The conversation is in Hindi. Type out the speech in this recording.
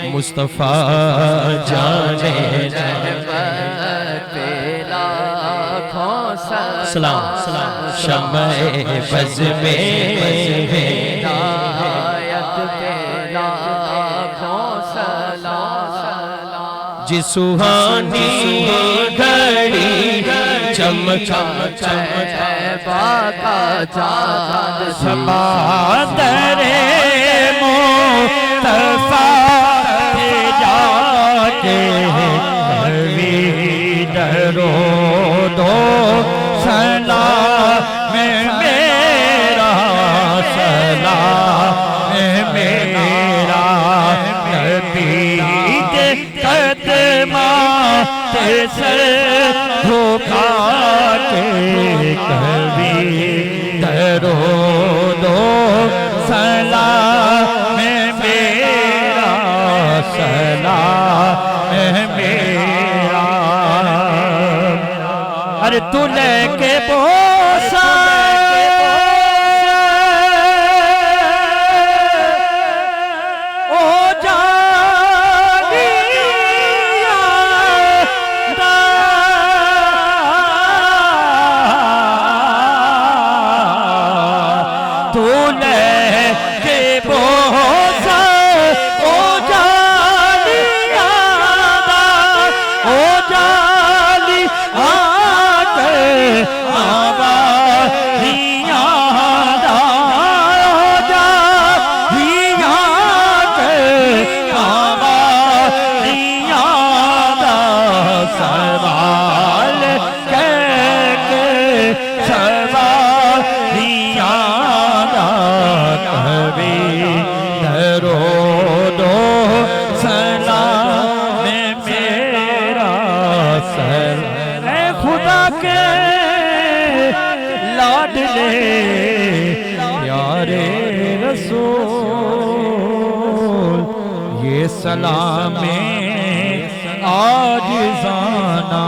मुस्तफा जाने सलाम शम्मे बज़ में जिस सुहानी घड़ी चमका समादरे मुस्तफा पे जाके कभी डरो दो सलाम मेरा सलाम मेरा नबी के कदमा ते सर झुका के कभी डरो दो सलाम मेरा सलाम मेरा। अरे तू लेके बोसा ओ जानिया तू लेके बोसा ओ जानिया ओ जानी सवाल करके सवालियाँ कभी डरो दो सलाम मेरा सलाम खुदा के लाडले प्यारे रसूल ये सलाम आजिज़ाना